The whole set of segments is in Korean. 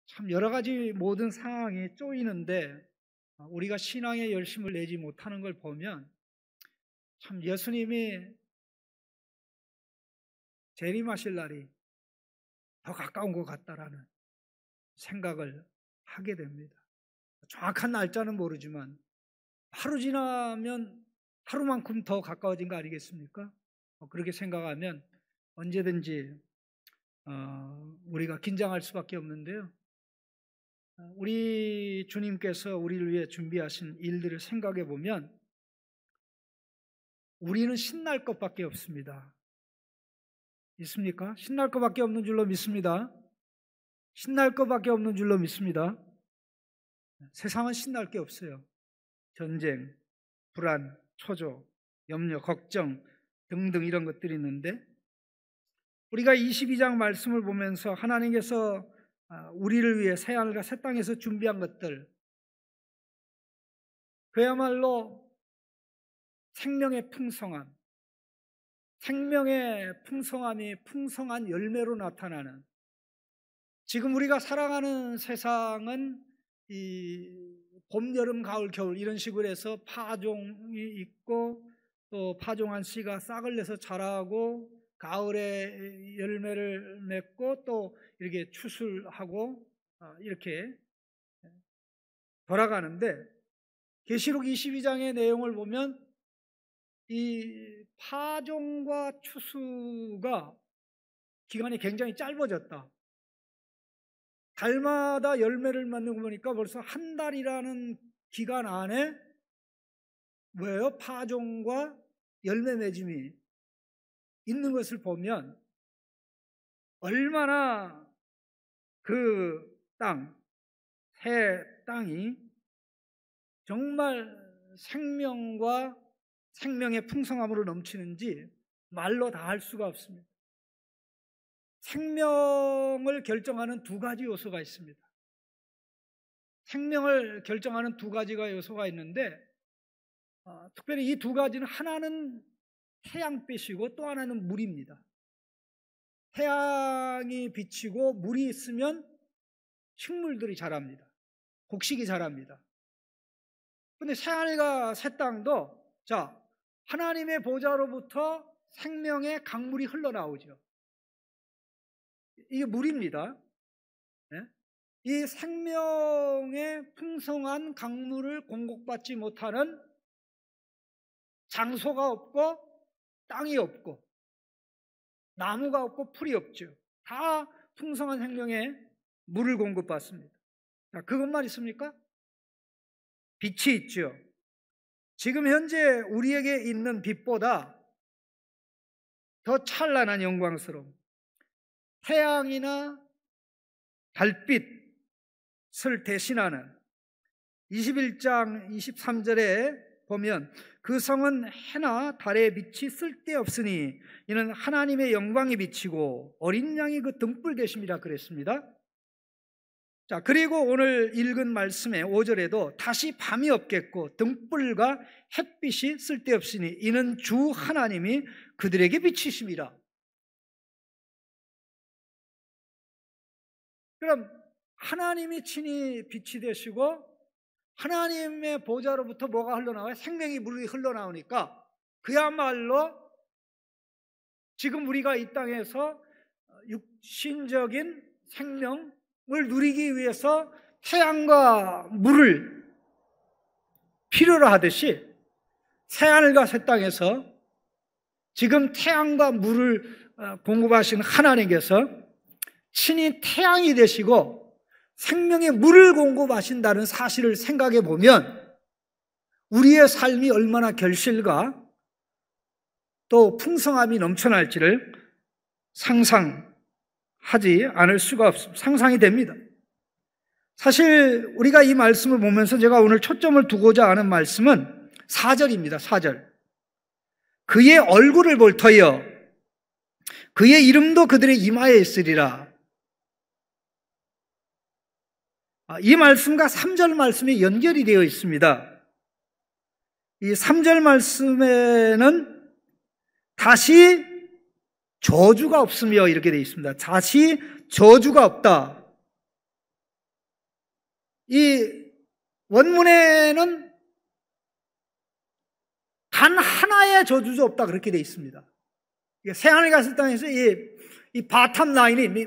참 여러 가지 모든 상황이 쪼이는데 우리가 신앙에 열심을 내지 못하는 걸 보면 참 예수님이 재림하실 날이 더 가까운 것 같다라는 생각을 하게 됩니다. 정확한 날짜는 모르지만 하루 지나면 하루만큼 더 가까워진 거 아니겠습니까? 그렇게 생각하면 언제든지 우리가 긴장할 수밖에 없는데요. 우리 주님께서 우리를 위해 준비하신 일들을 생각해 보면 우리는 신날 것밖에 없습니다. 믿습니까? 신날 것밖에 없는 줄로 믿습니다. 신날 것밖에 없는 줄로 믿습니다. 세상은 신날 게 없어요. 전쟁, 불안, 초조, 염려, 걱정 등등 이런 것들이 있는데 우리가 22장 말씀을 보면서 하나님께서 우리를 위해 새하늘과 새 땅에서 준비한 것들 그야말로 생명의 풍성함, 생명의 풍성함이 풍성한 열매로 나타나는 지금 우리가 살아가는 세상은 이 봄, 여름, 가을, 겨울 이런 식으로 해서 파종이 있고 또 파종한 씨가 싹을 내서 자라고 가을에 열매를 맺고 또 이렇게 추수하고 이렇게 돌아가는데 계시록 22장의 내용을 보면 이 파종과 추수가 기간이 굉장히 짧아졌다. 달마다 열매를 맺는 거 보니까 벌써 한 달이라는 기간 안에 뭐예요? 파종과 열매 맺음이 있는 것을 보면 얼마나 그 땅, 새 땅이 정말 생명과 생명의 풍성함으로 넘치는지 말로 다 할 수가 없습니다. 생명을 결정하는 두 가지 요소가 있습니다. 생명을 결정하는 두 가지가 요소가 있는데 특별히 이 두 가지는 하나는 태양빛이고 또 하나는 물입니다. 태양이 비치고 물이 있으면 식물들이 자랍니다. 곡식이 자랍니다. 그런데 새하늘과 새 땅도 하나님의 보좌로부터 생명의 강물이 흘러나오죠. 이게 물입니다. 이 생명의 풍성한 강물을 공급받지 못하는 장소가 없고 땅이 없고 나무가 없고 풀이 없죠. 다 풍성한 생명의 물을 공급받습니다. 그것만 있습니까? 빛이 있죠. 지금 현재 우리에게 있는 빛보다 더 찬란한 영광스러움, 태양이나 달빛을 대신하는 21장 23절에 보면 그 성은 해나 달의 빛이 쓸데없으니 이는 하나님의 영광이 비치고 어린 양이 그 등불 되심이라 그랬습니다. 그리고 오늘 읽은 말씀의 5절에도 다시 밤이 없겠고 등불과 햇빛이 쓸데없으니 이는 주 하나님이 그들에게 비치심이라. 그럼 하나님이 친히 빛이 되시고 하나님의 보좌로부터 뭐가 흘러나와요? 생명의 물이 흘러나오니까 그야말로 지금 우리가 이 땅에서 육신적인 생명을 누리기 위해서 태양과 물을 필요로 하듯이 새하늘과 새 땅에서 지금 태양과 물을 공급하시는 하나님께서 친히 태양이 되시고 생명의 물을 공급하신다는 사실을 생각해 보면 우리의 삶이 얼마나 결실과 또 풍성함이 넘쳐날지를 상상하지 않을 수가 없습니다. 상상이 됩니다. 사실 우리가 이 말씀을 보면서 제가 오늘 초점을 두고자 하는 말씀은 4절입니다. 4절. 그의 얼굴을 볼 터여 그의 이름도 그들의 이마에 있으리라. 이 말씀과 3절 말씀이 연결이 되어 있습니다. 이 3절 말씀에는 다시 저주가 없으며 이렇게 되어 있습니다. 다시 저주가 없다. 이 원문에는 단 하나의 저주도 없다 그렇게 되어 있습니다. 새하늘 갔을 땅에서 이 바텀 라인이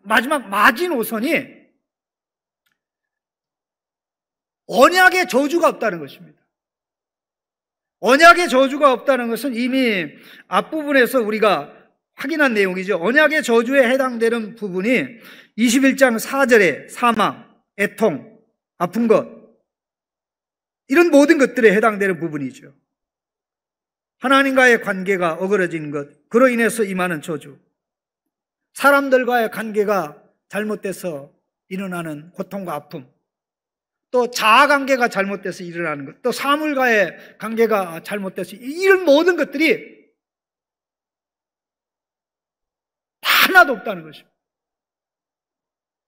마지막 마지노선이 언약의 저주가 없다는 것입니다. 언약의 저주가 없다는 것은 이미 앞부분에서 우리가 확인한 내용이죠. 언약의 저주에 해당되는 부분이 21장 4절에 사망, 애통, 아픈 것, 이런 모든 것들에 해당되는 부분이죠. 하나님과의 관계가 어그러진 것, 그로 인해서 임하는 저주, 사람들과의 관계가 잘못돼서 일어나는 고통과 아픔, 또 자아관계가 잘못돼서 일어나는 것, 또 사물과의 관계가 잘못돼서 이런 모든 것들이 하나도 없다는 것입니다.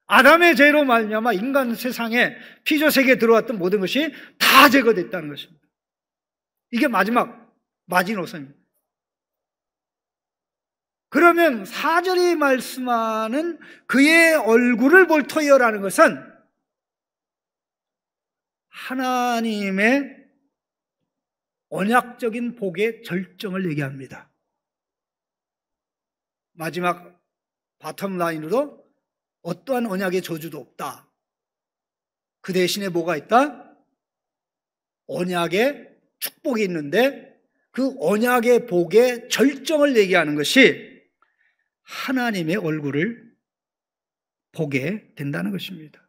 아담의 죄로 말미암아 인간 세상에 피조세계에 들어왔던 모든 것이 다 제거됐다는 것입니다. 이게 마지노선입니다. 그러면 4절이 말씀하는 그의 얼굴을 볼 터이여라는 것은 하나님의 언약적인 복의 절정을 얘기합니다. 마지막 바텀 라인으로 어떠한 언약의 저주도 없다. 그 대신에 뭐가 있다? 언약의 축복이 있는데 그 언약의 복의 절정을 얘기하는 것이 하나님의 얼굴을 보게 된다는 것입니다.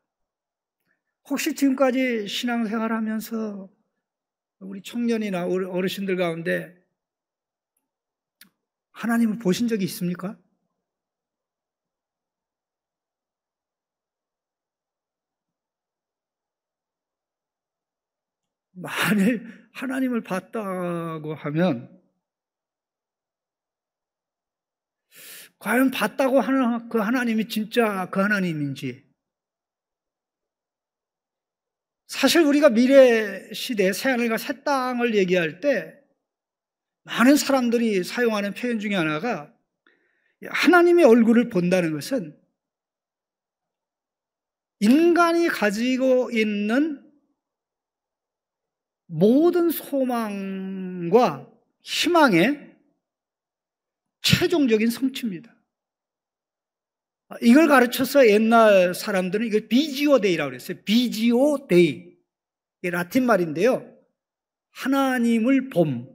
혹시 지금까지 신앙생활 하면서 우리 청년이나 어르신들 가운데 하나님을 보신 적이 있습니까? 만일 하나님을 봤다고 하면 과연 봤다고 하는 그 하나님이 진짜 그 하나님인지, 사실 우리가 미래 시대 새하늘과 새 땅을 얘기할 때 많은 사람들이 사용하는 표현 중에 하나가 하나님의 얼굴을 본다는 것은 인간이 가지고 있는 모든 소망과 희망의 최종적인 성취입니다. 이걸 가르쳐서 옛날 사람들은 이걸 비지오 데이라고 그랬어요. 비지오 데이. 이게 라틴 말인데요. 하나님을 봄.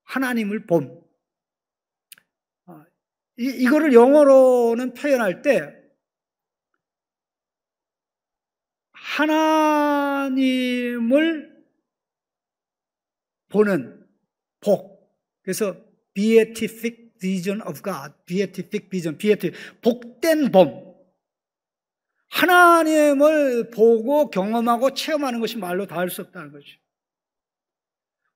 하나님을 봄. 이거를 영어로는 표현할 때 하나님을 보는 복. 그래서 beatific vision of God, beatific vision, 복된 봄. 하나님을 보고 경험하고 체험하는 것이 말로 다 할 수 없다는 거죠.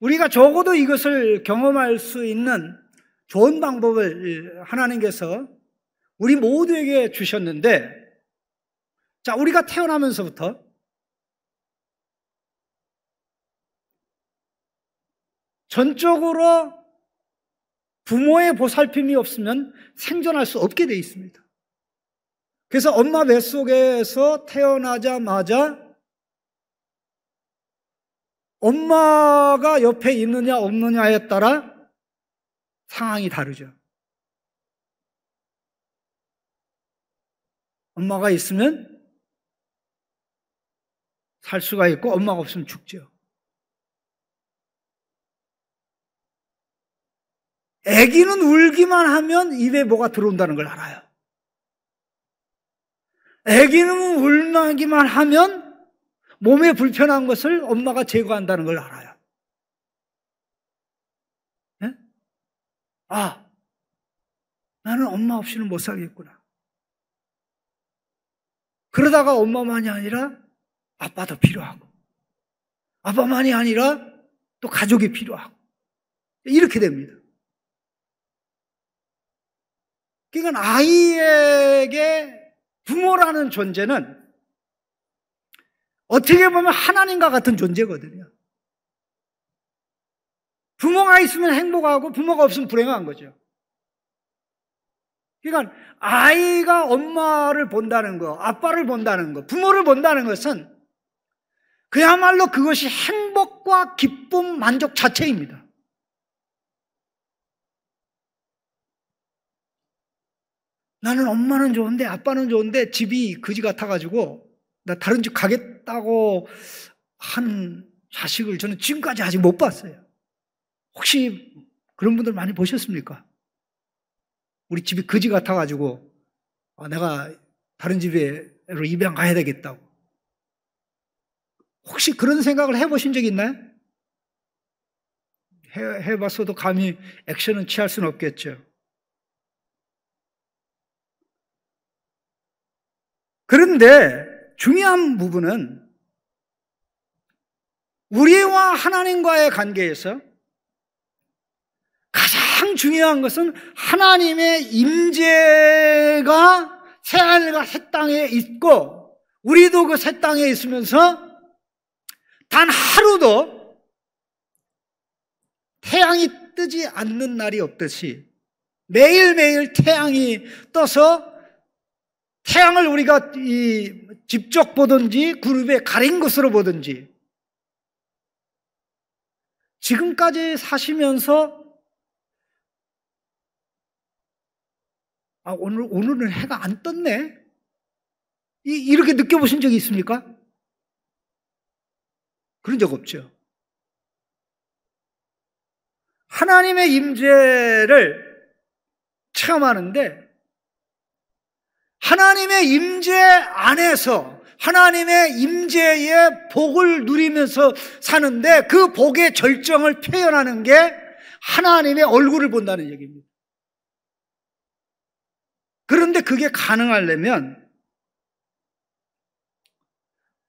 우리가 적어도 이것을 경험할 수 있는 좋은 방법을 하나님께서 우리 모두에게 주셨는데, 자, 우리가 태어나면서부터 전적으로 부모의 보살핌이 없으면 생존할 수 없게 되어 있습니다. 그래서 엄마 뱃속에서 태어나자마자 엄마가 옆에 있느냐 없느냐에 따라 상황이 다르죠. 엄마가 있으면 살 수가 있고 엄마가 없으면 죽죠. 아기는 울기만 하면 입에 뭐가 들어온다는 걸 알아요. 아기는 울기만 하면 몸에 불편한 것을 엄마가 제거한다는 걸 알아요. 네? 아, 나는 엄마 없이는 못 살겠구나. 그러다가 엄마만이 아니라 아빠도 필요하고, 아빠만이 아니라 또 가족이 필요하고, 이렇게 됩니다. 그러니까 아이에게 부모라는 존재는 어떻게 보면 하나님과 같은 존재거든요. 부모가 있으면 행복하고 부모가 없으면 불행한 거죠. 그러니까 아이가 엄마를 본다는 거, 아빠를 본다는 거, 부모를 본다는 것은 그야말로 그것이 행복과 기쁨, 만족 자체입니다. 나는 엄마는 좋은데 아빠는 좋은데 집이 거지 같아가지고 나 다른 집 가겠다고 한 자식을 저는 지금까지 아직 못 봤어요. 혹시 그런 분들 많이 보셨습니까? 우리 집이 거지 같아가지고 내가 다른 집에로 입양 가야 되겠다고. 혹시 그런 생각을 해보신 적 있나요? 해봤어도 감히 액션은 취할 수는 없겠죠. 그런데 중요한 부분은 우리와 하나님과의 관계에서 가장 중요한 것은 하나님의 임재가 새하늘과 새 땅에 있고 우리도 그 새 땅에 있으면서 단 하루도 태양이 뜨지 않는 날이 없듯이 매일매일 태양이 떠서 태양을 우리가 직접 보든지 그룹에 가린 것으로 보든지 지금까지 사시면서 오늘은 해가 안 떴네? 이렇게 느껴보신 적이 있습니까? 그런 적 없죠. 하나님의 임재를 체험하는데 하나님의 임재 안에서 하나님의 임재의 복을 누리면서 사는데 그 복의 절정을 표현하는 게 하나님의 얼굴을 본다는 얘기입니다. 그런데 그게 가능하려면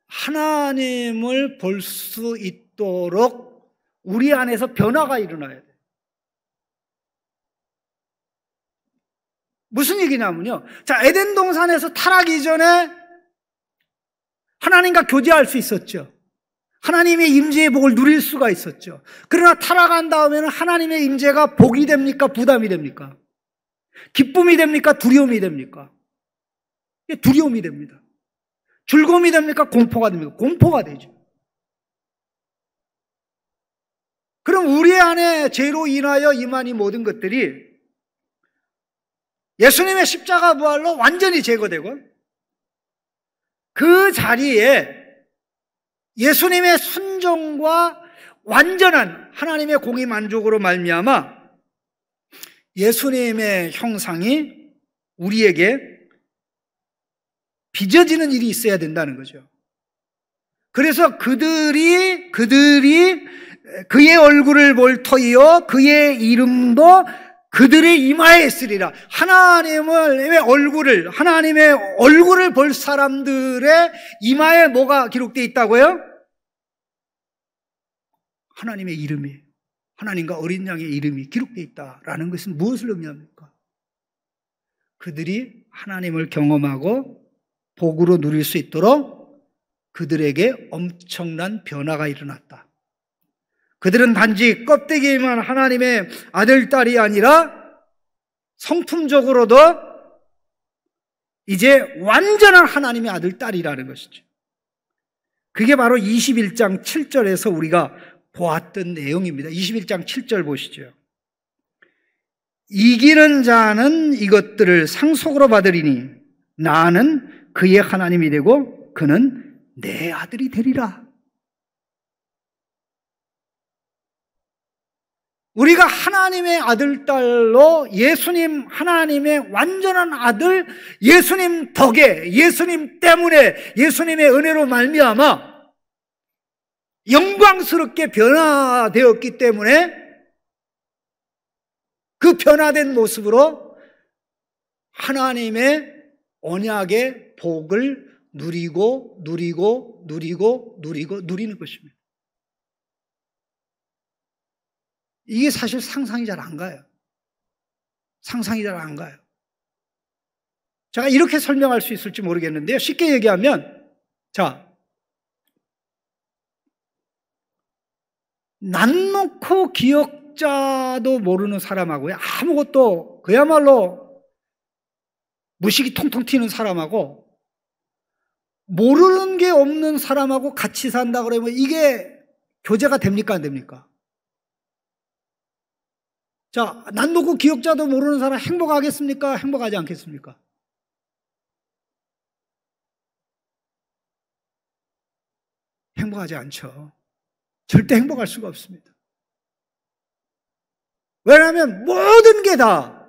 하나님을 볼 수 있도록 우리 안에서 변화가 일어나야 돼요. 무슨 얘기냐면요. 자, 에덴 동산에서 타락 이전에 하나님과 교제할 수 있었죠. 하나님의 임재의 복을 누릴 수가 있었죠. 그러나 타락한 다음에는 하나님의 임재가 복이 됩니까? 부담이 됩니까? 기쁨이 됩니까? 두려움이 됩니까? 두려움이 됩니다. 즐거움이 됩니까? 공포가 됩니까? 공포가 되죠. 그럼 우리 안에 죄로 인하여 임한 이 모든 것들이 예수님의 십자가 부활로 완전히 제거되고 그 자리에 예수님의 순종과 완전한 하나님의 공의 만족으로 말미암아 예수님의 형상이 우리에게 빚어지는 일이 있어야 된다는 거죠. 그래서 그들이 그의 얼굴을 볼 터이요 그의 이름도 그들의 이마에 있으리라. 하나님의 얼굴을 볼 사람들의 이마에 뭐가 기록되어 있다고요? 하나님의 이름이, 하나님과 어린 양의 이름이 기록되어 있다라는 것은 무엇을 의미합니까? 그들이 하나님을 경험하고 복으로 누릴 수 있도록 그들에게 엄청난 변화가 일어났다. 그들은 단지 껍데기에만 하나님의 아들, 딸이 아니라 성품적으로도 이제 완전한 하나님의 아들, 딸이라는 것이죠. 그게 바로 21장 7절에서 우리가 보았던 내용입니다. 21장 7절 보시죠. 이기는 자는 이것들을 상속으로 받으리니 나는 그의 하나님이 되고 그는 내 아들이 되리라. 우리가 하나님의 아들, 딸로 예수님 하나님의 완전한 아들, 예수님 덕에, 예수님 때문에, 예수님의 은혜로 말미암아 영광스럽게 변화되었기 때문에 그 변화된 모습으로 하나님의 언약의 복을 누리는 것입니다. 이게 사실 상상이 잘 안 가요. 상상이 잘 안 가요. 제가 이렇게 설명할 수 있을지 모르겠는데요. 쉽게 얘기하면, 자, 낯놓고 기억자도 모르는 사람하고요. 아무것도 그야말로 무식이 통통 튀는 사람하고 모르는 게 없는 사람하고 같이 산다 그러면 이게 교제가 됩니까? 안 됩니까? 자, 난놓고 기억자도 모르는 사람 행복하겠습니까? 행복하지 않겠습니까? 행복하지 않죠. 절대 행복할 수가 없습니다. 왜냐하면 모든 게 다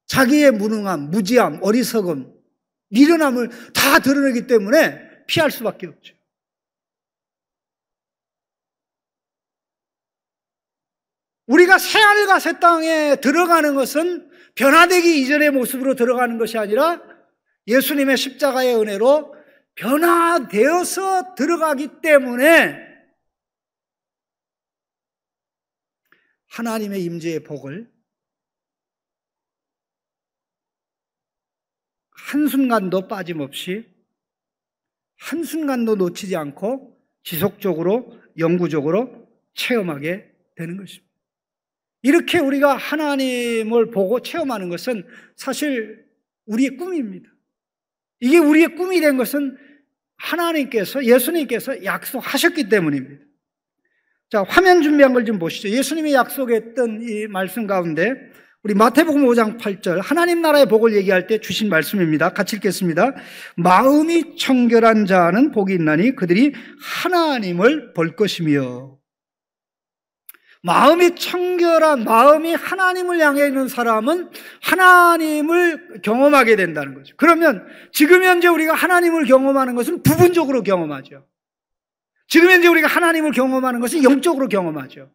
자기의 무능함, 무지함, 어리석음, 미련함을 다 드러내기 때문에 피할 수밖에 없죠. 우리가 새하늘과 새 땅에 들어가는 것은 변화되기 이전의 모습으로 들어가는 것이 아니라 예수님의 십자가의 은혜로 변화되어서 들어가기 때문에 하나님의 임재의 복을 한순간도 빠짐없이 한순간도 놓치지 않고 지속적으로 영구적으로 체험하게 되는 것입니다. 이렇게 우리가 하나님을 보고 체험하는 것은 사실 우리의 꿈입니다. 이게 우리의 꿈이 된 것은 하나님께서, 예수님께서 약속하셨기 때문입니다. 자, 화면 준비한 걸 좀 보시죠. 예수님이 약속했던 이 말씀 가운데 우리 마태복음 5장 8절 하나님 나라의 복을 얘기할 때 주신 말씀입니다. 같이 읽겠습니다. 마음이 청결한 자는 복이 있나니 그들이 하나님을 볼 것이며. 마음이 청결한, 마음이 하나님을 향해 있는 사람은 하나님을 경험하게 된다는 거죠. 그러면 지금 현재 우리가 하나님을 경험하는 것은 부분적으로 경험하죠. 지금 현재 우리가 하나님을 경험하는 것은 영적으로 경험하죠.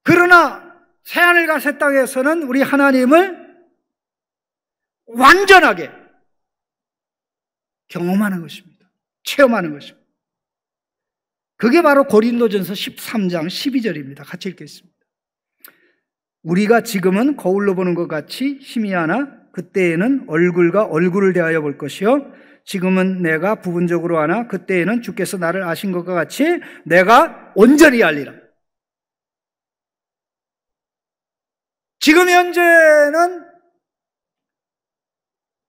그러나 새하늘과 새 땅에서는 우리 하나님을 완전하게 경험하는 것입니다. 체험하는 것입니다. 그게 바로 고린도전서 13장 12절입니다. 같이 읽겠습니다. 우리가 지금은 거울로 보는 것 같이 희미하나 그때에는 얼굴과 얼굴을 대하여 볼 것이요 지금은 내가 부분적으로 하나 그때에는 주께서 나를 아신 것과 같이 내가 온전히 알리라. 지금 현재는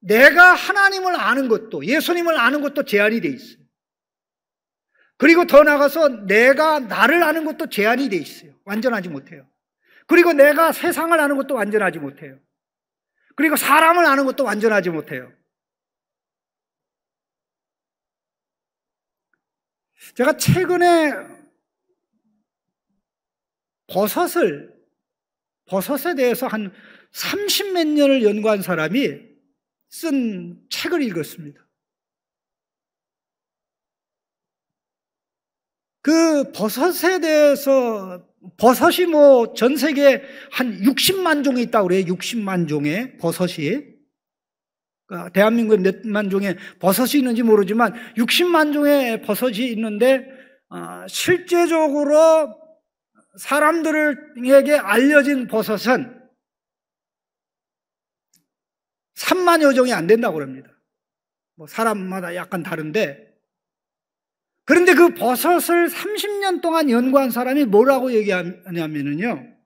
내가 하나님을 아는 것도, 예수님을 아는 것도 제한이 돼 있어요. 그리고 더 나아가서 내가 나를 아는 것도 제한이 돼 있어요. 완전하지 못해요. 그리고 내가 세상을 아는 것도 완전하지 못해요. 그리고 사람을 아는 것도 완전하지 못해요. 제가 최근에 버섯에 대해서 한 30몇 년을 연구한 사람이 쓴 책을 읽었습니다. 그 버섯에 대해서, 버섯이 뭐 전 세계에 한 60만 종이 있다고 그래요. 60만 종의 버섯이. 그러니까 대한민국에 몇만 종의 버섯이 있는지 모르지만 60만 종의 버섯이 있는데 실제적으로 사람들에게 알려진 버섯은 3만여 종이 안 된다고 합니다. 뭐 사람마다 약간 다른데, 그런데 그 버섯을 30년 동안 연구한 사람이 뭐라고 얘기하냐면요,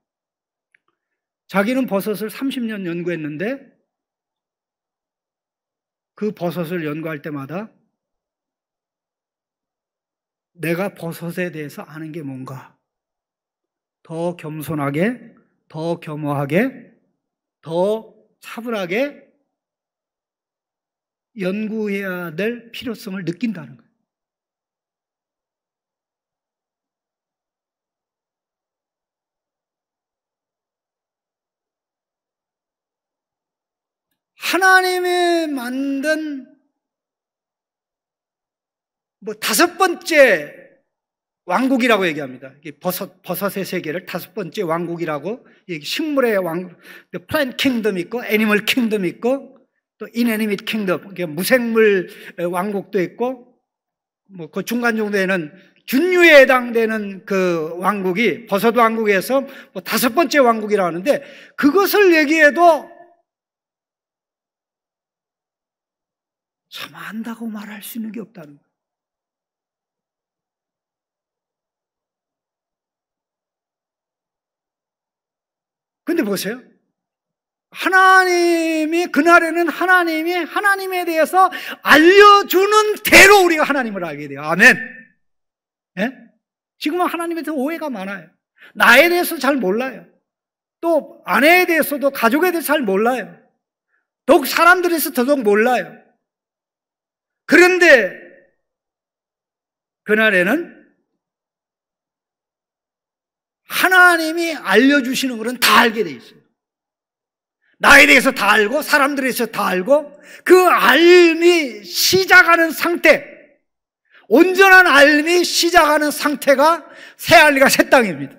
자기는 버섯을 30년 연구했는데 그 버섯을 연구할 때마다 내가 버섯에 대해서 아는 게 뭔가 더 겸손하게, 더 겸허하게, 더 차분하게 연구해야 될 필요성을 느낀다는 거예요. 하나님이 만든 뭐 5번째 왕국이라고 얘기합니다. 버섯의 세계를 5번째 왕국이라고, 식물의 왕국, 플랜트 킹덤 있고, 애니멀 킹덤 있고, 또 인애니밋 킹덤, 무생물 왕국도 있고, 뭐 그 중간 정도에는 균류에 해당되는 그 왕국이 버섯 왕국에서 뭐 5번째 왕국이라고 하는데, 그것을 얘기해도 참 안다고 말할 수 있는 게 없다는 거예요. 근데 보세요. 하나님이 그날에는 하나님이 하나님에 대해서 알려주는 대로 우리가 하나님을 알게 돼요. 아멘. 예? 지금은 하나님에 대해서 오해가 많아요. 나에 대해서 잘 몰라요. 또 아내에 대해서도 가족에 대해서 잘 몰라요. 더욱 사람들에 대해서 더더욱 몰라요. 그런데 그날에는 하나님이 알려주시는 것은 다 알게 돼 있어요. 나에 대해서 다 알고 사람들에 대해서 다 알고 그 알미 시작하는 상태, 온전한 알미 시작하는 상태가 새하늘과 새 땅입니다.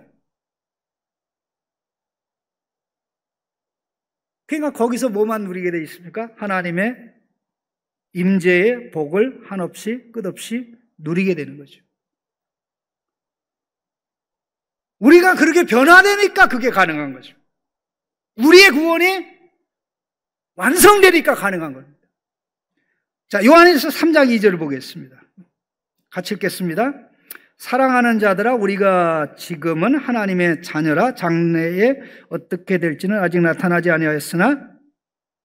그러니까 거기서 뭐만 누리게 돼 있습니까? 하나님의 임재의 복을 한없이 끝없이 누리게 되는 거죠. 우리가 그렇게 변화되니까 그게 가능한 거죠. 우리의 구원이 완성되니까 가능한 겁니다. 자, 요한일서 3장 2절을 보겠습니다. 같이 읽겠습니다. 사랑하는 자들아, 우리가 지금은 하나님의 자녀라. 장래에 어떻게 될지는 아직 나타나지 아니하였으나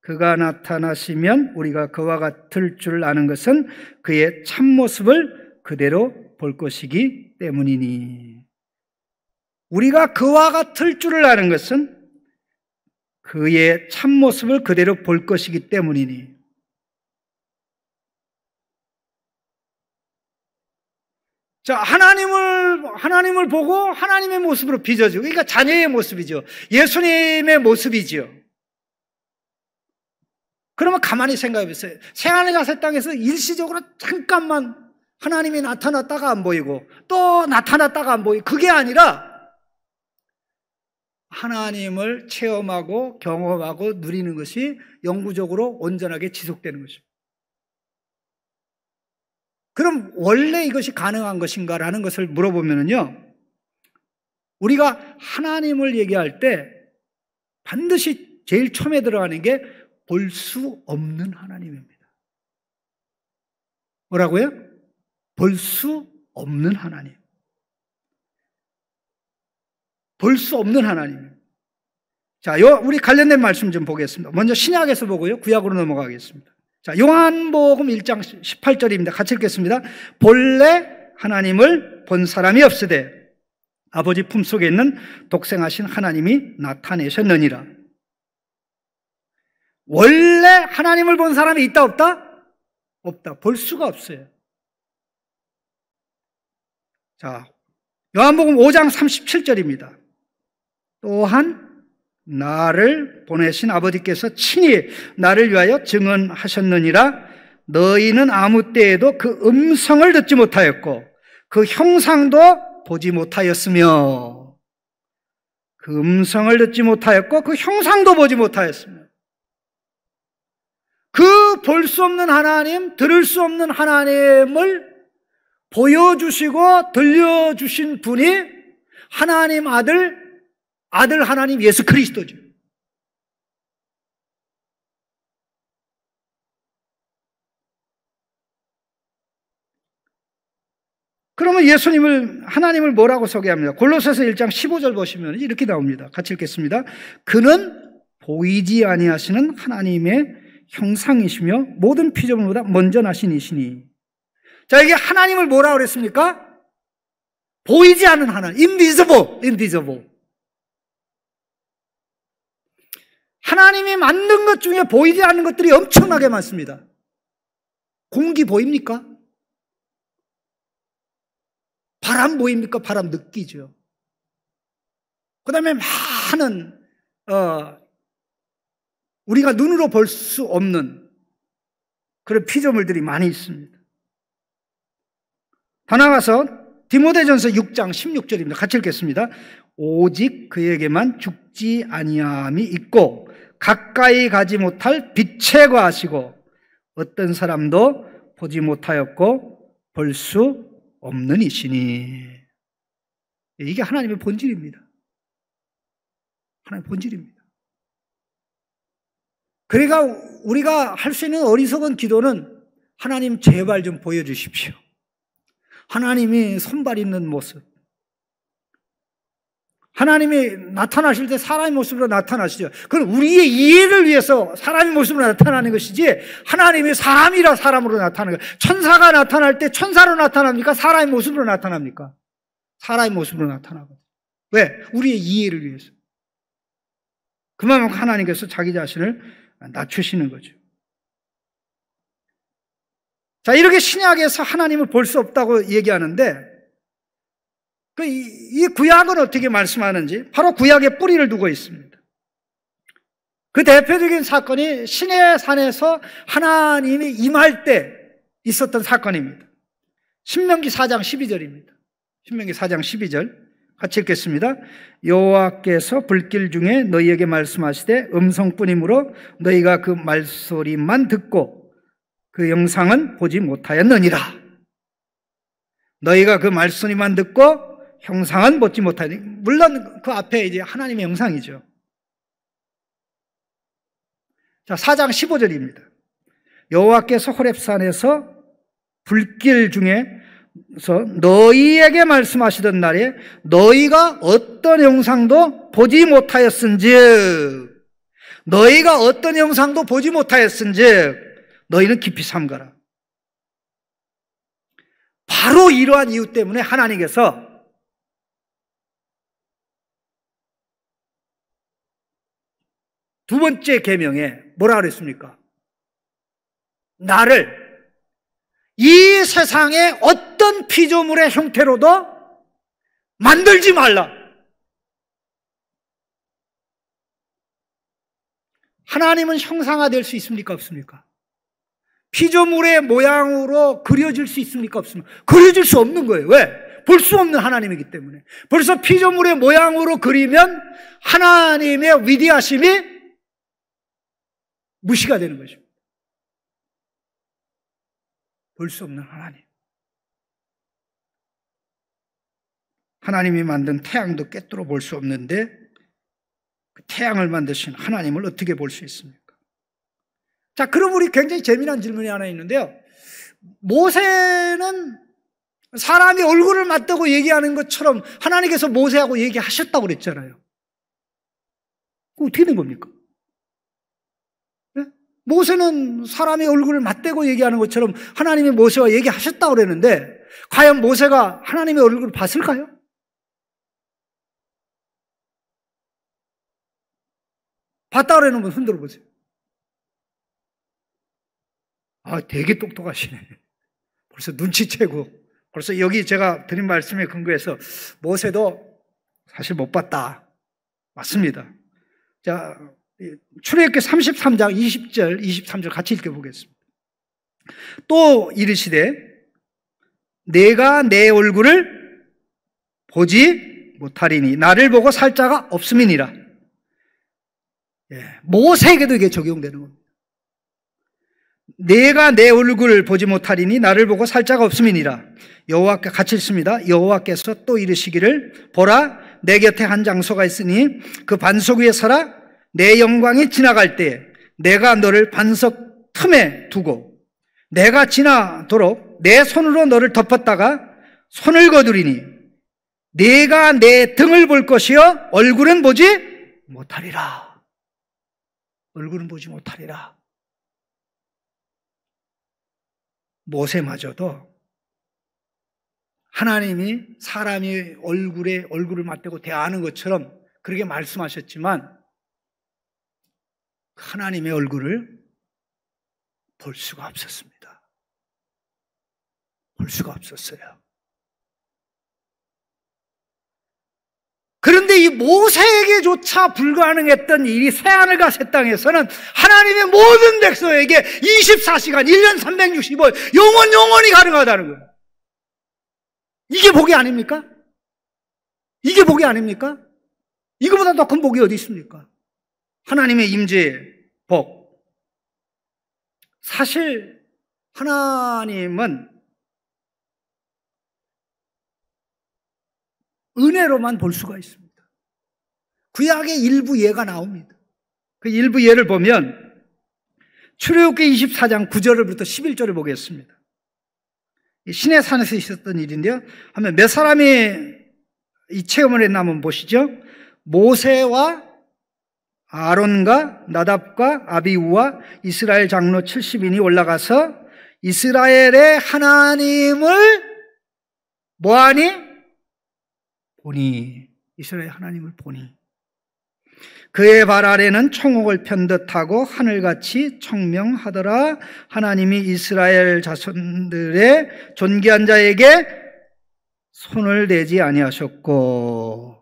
그가 나타나시면 우리가 그와 같을 줄 아는 것은 그의 참모습을 그대로 볼 것이기 때문이니. 우리가 그와 같을 줄을 아는 것은 그의 참모습을 그대로 볼 것이기 때문이니. 자, 하나님을 보고 하나님의 모습으로 빚어지고, 그러니까 자녀의 모습이죠. 예수님의 모습이죠. 그러면 가만히 생각해 보세요. 새하늘과 새 땅에서 일시적으로 잠깐만 하나님이 나타났다가 안 보이고 또 나타났다가 안 보이고, 그게 아니라 하나님을 체험하고 경험하고 누리는 것이 영구적으로 온전하게 지속되는 것입니다. 그럼 원래 이것이 가능한 것인가라는 것을 물어보면요, 우리가 하나님을 얘기할 때 반드시 제일 처음에 들어가는 게 볼 수 없는 하나님입니다. 뭐라고요? 볼 수 없는 하나님. 볼 수 없는 하나님. 자, 우리 관련된 말씀 좀 보겠습니다. 먼저 신약에서 보고요, 구약으로 넘어가겠습니다. 자, 요한복음 1장 18절입니다. 같이 읽겠습니다. 본래 하나님을 본 사람이 없으되 아버지 품속에 있는 독생하신 하나님이 나타내셨느니라. 원래 하나님을 본 사람이 있다 없다? 없다. 볼 수가 없어요. 자, 요한복음 5장 37절입니다. 또한 나를 보내신 아버지께서 친히 나를 위하여 증언하셨느니라. 너희는 아무 때에도 그 음성을 듣지 못하였고 그 형상도 보지 못하였으며, 그 음성을 듣지 못하였고 그 형상도 보지 못하였으며, 그 볼 수 없는 하나님, 들을 수 없는 하나님을 보여주시고 들려주신 분이 하나님 아들 하나님 예수 그리스도죠. 그러면 하나님을 뭐라고 소개합니다? 골로새서 1장 15절 보시면 이렇게 나옵니다. 같이 읽겠습니다. 그는 보이지 아니하시는 하나님의 형상이시며 모든 피조물보다 먼저 나신 이시니. 자, 이게 하나님을 뭐라고 그랬습니까? 보이지 않는 하나님, invisible. 하나님이 만든 것 중에 보이지 않는 것들이 엄청나게 많습니다. 공기 보입니까? 바람 보입니까? 바람 느끼죠. 그 다음에 많은 우리가 눈으로 볼 수 없는 그런 피조물들이 많이 있습니다. 더 나아가서 디모데전서 6장 16절입니다. 같이 읽겠습니다. 오직 그에게만 죽지 아니함이 있고 가까이 가지 못할 빛에 거하시고 어떤 사람도 보지 못하였고 볼 수 없는 이시니. 이게 하나님의 본질입니다. 하나님의 본질입니다. 그러니까 우리가 할 수 있는 어리석은 기도는 하나님 제발 좀 보여주십시오. 하나님이 손발 있는 모습, 하나님이 나타나실 때 사람의 모습으로 나타나시죠. 그건 우리의 이해를 위해서 사람의 모습으로 나타나는 것이지 하나님이 사람이라 사람으로 나타나는 거예요. 천사가 나타날 때 천사로 나타납니까? 사람의 모습으로 나타납니까? 사람의 모습으로 나타나거든요. 왜? 우리의 이해를 위해서. 그만큼 하나님께서 자기 자신을 낮추시는 거죠. 자, 이렇게 신약에서 하나님을 볼 수 없다고 얘기하는데 이 구약은 어떻게 말씀하는지 바로 구약의 뿌리를 두고 있습니다. 그 대표적인 사건이 시내산에서 하나님이 임할 때 있었던 사건입니다. 신명기 4장 12절입니다. 신명기 4장 12절 같이 읽겠습니다. 여호와께서 불길 중에 너희에게 말씀하시되 음성뿐이므로 너희가 그 말소리만 듣고 그 영상은 보지 못하였느니라. 너희가 그 말소리만 듣고 형상은 보지 못하니, 물론 그 앞에 이제 하나님의 형상이죠. 자, 4장 15절입니다. 여호와께서 호렙산에서 불길 중에서 너희에게 말씀하시던 날에 너희가 어떤 형상도 보지 못하였은즉, 너희가 어떤 형상도 보지 못하였은즉 너희는 깊이 삼가라. 바로 이러한 이유 때문에 하나님께서 두 번째 계명에 뭐라 그랬습니까? 나를 이 세상의 어떤 피조물의 형태로도 만들지 말라. 하나님은 형상화될 수 있습니까? 없습니까? 피조물의 모양으로 그려질 수 있습니까? 없습니까? 그려질 수 없는 거예요. 왜? 볼 수 없는 하나님이기 때문에. 벌써 피조물의 모양으로 그리면 하나님의 위대하심이 무시가 되는 거죠. 볼 수 없는 하나님. 하나님이 만든 태양도 꿰뚫어 볼 수 없는데 그 태양을 만드신 하나님을 어떻게 볼 수 있습니까? 자, 그럼 우리 굉장히 재미난 질문이 하나 있는데요. 모세는 사람이 얼굴을 맞대고 얘기하는 것처럼 하나님께서 모세하고 얘기하셨다고 그랬잖아요. 그거 어떻게 된 겁니까? 네? 모세는 사람의 얼굴을 맞대고 얘기하는 것처럼 하나님이 모세와 얘기하셨다고 그랬는데 과연 모세가 하나님의 얼굴을 봤을까요? 봤다고 그러는 분 흔들어 보세요. 아, 되게 똑똑하시네. 벌써 눈치채고, 벌써 여기 제가 드린 말씀에 근거해서 모세도 사실 못 봤다. 맞습니다. 자, 출애굽기 33장 20절, 23절 같이 읽어보겠습니다. 또 이르시되 내가 내 얼굴을 보지 못하리니 나를 보고 살 자가 없음이니라. 모세에게도 이게 적용되는 겁니다. 내가 내 얼굴을 보지 못하리니 나를 보고 살 자가 없음이니라. 여호와께 같이 읽습니다. 여호와께서 또 이르시기를 보라 내 곁에 한 장소가 있으니 그 반석 위에 서라. 내 영광이 지나갈 때 내가 너를 반석 틈에 두고 내가 지나도록 내 손으로 너를 덮었다가 손을 거두리니 내가 내 등을 볼 것이요 얼굴은 보지 못하리라. 얼굴은 보지 못하리라. 모세마저도 하나님이 사람이 얼굴을 맞대고 대하는 것처럼 그렇게 말씀하셨지만 하나님의 얼굴을 볼 수가 없었습니다. 볼 수가 없었어요. 그런데 이 모세에게조차 불가능했던 일이 새하늘과 새 땅에서는 하나님의 모든 백성에게 24시간 1년 365일 영원히 가능하다는 거예요. 이게 복이 아닙니까? 이게 복이 아닙니까? 이거보다 더 큰 복이 어디 있습니까? 하나님의 임재의 복. 사실 하나님은 은혜로만 볼 수가 있습니다. 구약의 일부 예가 나옵니다. 그 일부 예를 보면 출애굽기 24장 9절부터 11절을 보겠습니다. 시내산에서 있었던 일인데요. 하면 몇 사람이 이 체험을 했나 한번 보시죠. 모세와 아론과 나답과 아비후와 이스라엘 장로 70인이 올라가서 이스라엘의 하나님을 뭐하니? 보니. 이스라엘 하나님을 보니. 그의 발 아래는 청옥을 편 듯하고 하늘같이 청명하더라. 하나님이 이스라엘 자손들의 존귀한 자에게 손을 대지 아니하셨고,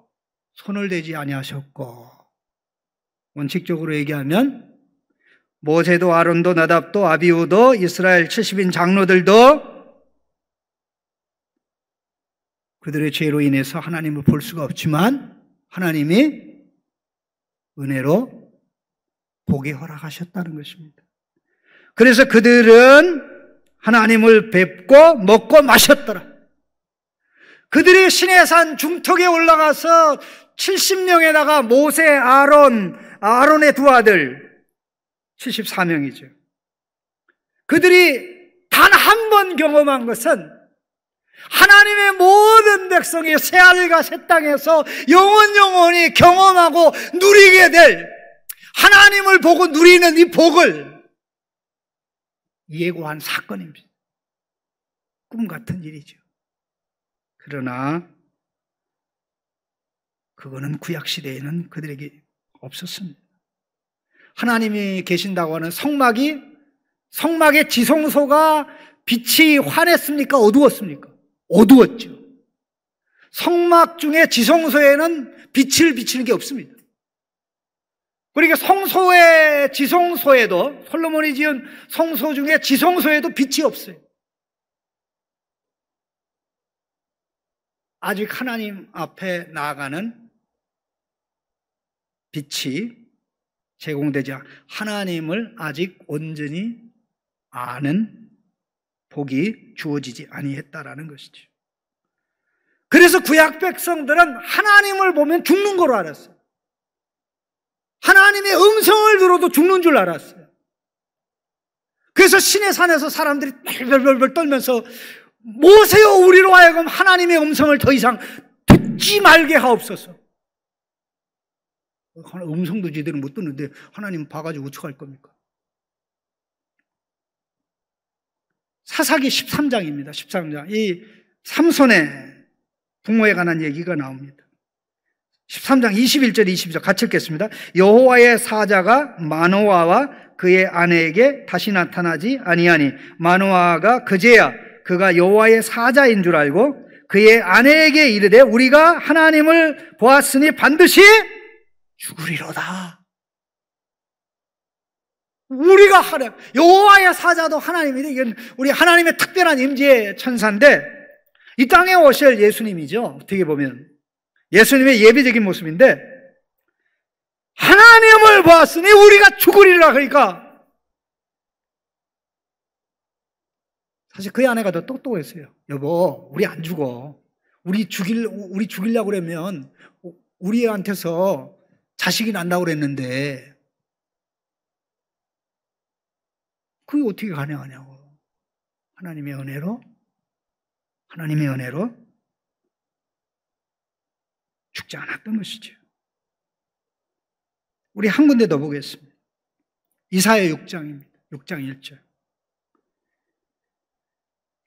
원칙적으로 얘기하면 모세도 아론도 나답도 아비후도 이스라엘 70인 장로들도 그들의 죄로 인해서 하나님을 볼 수가 없지만 하나님이 은혜로 보게 허락하셨다는 것입니다. 그래서 그들은 하나님을 뵙고 먹고 마셨더라. 그들이 시내산 중턱에 올라가서 70명에다가 모세, 아론의 두 아들 74명이죠. 그들이 단 한 번 경험한 것은 하나님의 모든 백성이 새하늘과 새 땅에서 영원히 경험하고 누리게 될 하나님을 보고 누리는 이 복을 예고한 사건입니다. 꿈 같은 일이죠. 그러나 그거는 구약시대에는 그들에게 없었습니다. 하나님이 계신다고 하는 성막의 지성소가 빛이 환했습니까? 어두웠습니까? 어두웠죠. 성막 중에 지성소에는 빛을 비치는 게 없습니다. 그러니까 성소의 지성소에도, 솔로몬이 지은 성소 중에 지성소에도 빛이 없어요. 아직 하나님 앞에 나아가는 빛이 제공되지 않아 하나님을 아직 온전히 아는 복이 주어지지 아니했다라는 것이죠. 그래서 구약 백성들은 하나님을 보면 죽는 거로 알았어요. 하나님의 음성을 들어도 죽는 줄 알았어요. 그래서 시내산에서 사람들이 벌벌벌 떨면서 모세여 우리로 하여금 하나님의 음성을 더 이상 듣지 말게 하옵소서. 음성도 제대로 못 듣는데 하나님 봐가지고 어떡할 겁니까? 사사기 13장입니다. 13장. 이 삼손의 부모에 관한 얘기가 나옵니다. 13장 21절 22절 같이 읽겠습니다. 여호와의 사자가 마노아와 그의 아내에게 다시 나타나지 아니하니 마노아가 그제야 그가 여호와의 사자인 줄 알고 그의 아내에게 이르되 우리가 하나님을 보았으니 반드시 죽으리로다. 우리가 여호와의 사자도 하나님인데 이건 우리 하나님의 특별한 임재의 천사인데 이 땅에 오실 예수님이죠. 어떻게 보면 예수님의 예비적인 모습인데 하나님을 보았으니 우리가 죽으리라. 그러니까 사실 그의 아내가 더 똑똑했어요. 여보, 우리 안 죽어. 우리 죽이려고 그러면 우리한테서 자식이 난다고 그랬는데 그게 어떻게 가능하냐고. 하나님의 은혜로 죽지 않았던 것이죠. 우리 한 군데 더 보겠습니다. 이사야 6장입니다. 6장 1절.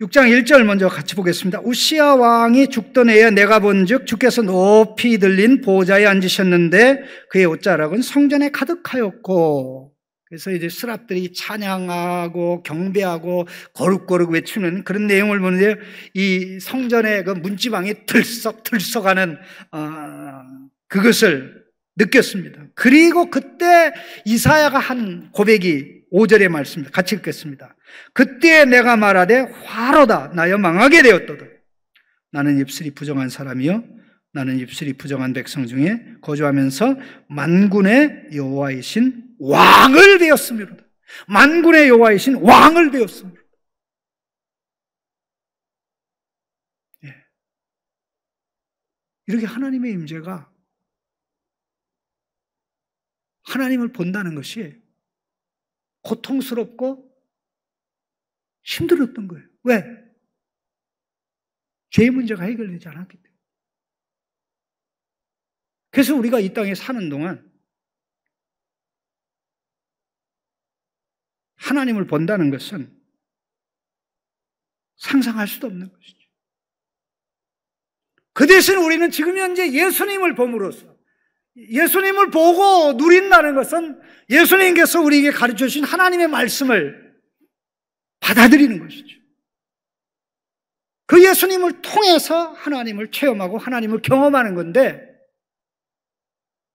6장 1절 먼저 같이 보겠습니다. 우시야 왕이 죽던 해에 내가 본즉 주께서 높이 들린 보좌에 앉으셨는데 그의 옷자락은 성전에 가득하였고, 그래서 이제 스랍들이 찬양하고 경배하고 거룩거룩 외치는 그런 내용을 보는데 이 성전의 그 문지방이 들썩들썩하는 그것을 느꼈습니다. 그리고 그때 이사야가 한 고백이 5절의 말씀입니다. 같이 읽겠습니다. 그때 내가 말하되 화로다 나여 망하게 되었도다. 나는 입술이 부정한 사람이요 나는 입술이 부정한 백성 중에 거주하면서 만군의 여호와이신 왕을 배웠습니다. 만군의 여호와이신 왕을 배웠습니다. 예. 이렇게 하나님의 임재가 하나님을 본다는 것이 고통스럽고 힘들었던 거예요. 왜? 죄의 문제가 해결되지 않았기 때문에. 그래서 우리가 이 땅에 사는 동안 하나님을 본다는 것은 상상할 수도 없는 것이죠. 그 대신 우리는 지금 현재 예수님을 봄으로써, 예수님을 보고 누린다는 것은 예수님께서 우리에게 가르쳐 주신 하나님의 말씀을 받아들이는 것이죠. 그 예수님을 통해서 하나님을 체험하고 하나님을 경험하는 건데,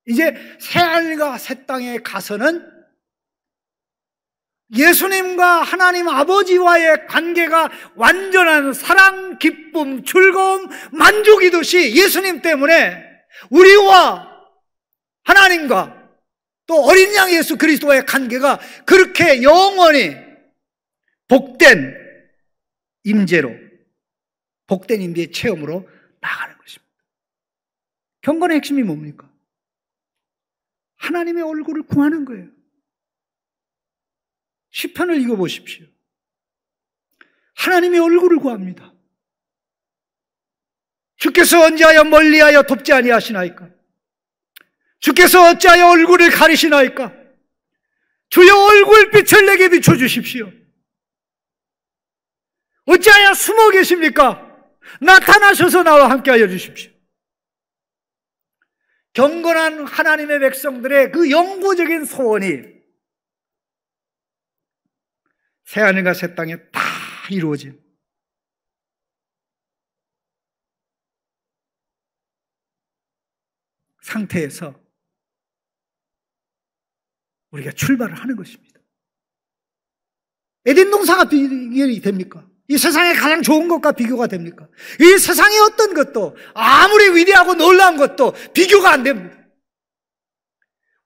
이제 새하늘과 새 땅에 가서는 예수님과 하나님 아버지와의 관계가 완전한 사랑, 기쁨, 즐거움, 만족이듯이 예수님 때문에 우리와 하나님과 또 어린 양 예수 그리스도와의 관계가 그렇게 영원히 복된 임재로, 복된 임재의 체험으로 나가는 것입니다. 경건의 핵심이 뭡니까? 하나님의 얼굴을 구하는 거예요. 시편을 읽어보십시오. 하나님의 얼굴을 구합니다. 주께서 언제하여 멀리하여 돕지 아니하시나이까? 주께서 어찌하여 얼굴을 가리시나이까? 주여 얼굴빛을 내게 비춰주십시오. 어찌하여 숨어 계십니까? 나타나셔서 나와 함께하여 주십시오. 경건한 하나님의 백성들의 그 영구적인 소원이 새하늘과 새 땅에 다 이루어진 상태에서 우리가 출발을 하는 것입니다. 에덴 동산과 비교가 됩니까? 이 세상에 가장 좋은 것과 비교가 됩니까? 이 세상의 어떤 것도, 아무리 위대하고 놀라운 것도 비교가 안 됩니다.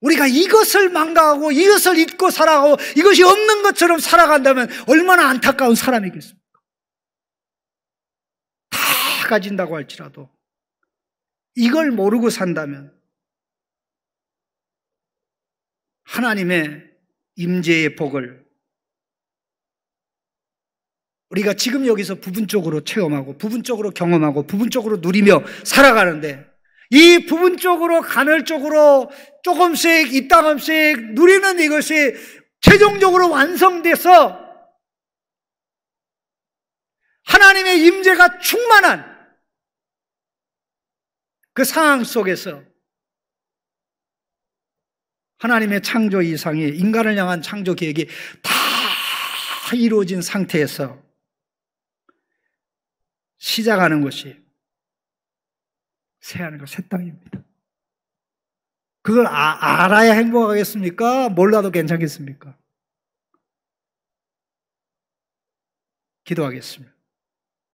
우리가 이것을 망각하고 이것을 잊고 살아가고 이것이 없는 것처럼 살아간다면 얼마나 안타까운 사람이겠습니까? 다 가진다고 할지라도 이걸 모르고 산다면 하나님의 임재의 복을 우리가 지금 여기서 부분적으로 체험하고 부분적으로 경험하고 부분적으로 누리며 살아가는데, 이 부분적으로 간헐적으로 조금씩 이따금씩 누리는 이것이 최종적으로 완성돼서 하나님의 임재가 충만한 그 상황 속에서 하나님의 창조 이상의 인간을 향한 창조 계획이 다 이루어진 상태에서 시작하는 것이 새하늘과 새 땅입니다. 그걸 알아야 행복하겠습니까? 몰라도 괜찮겠습니까? 기도하겠습니다.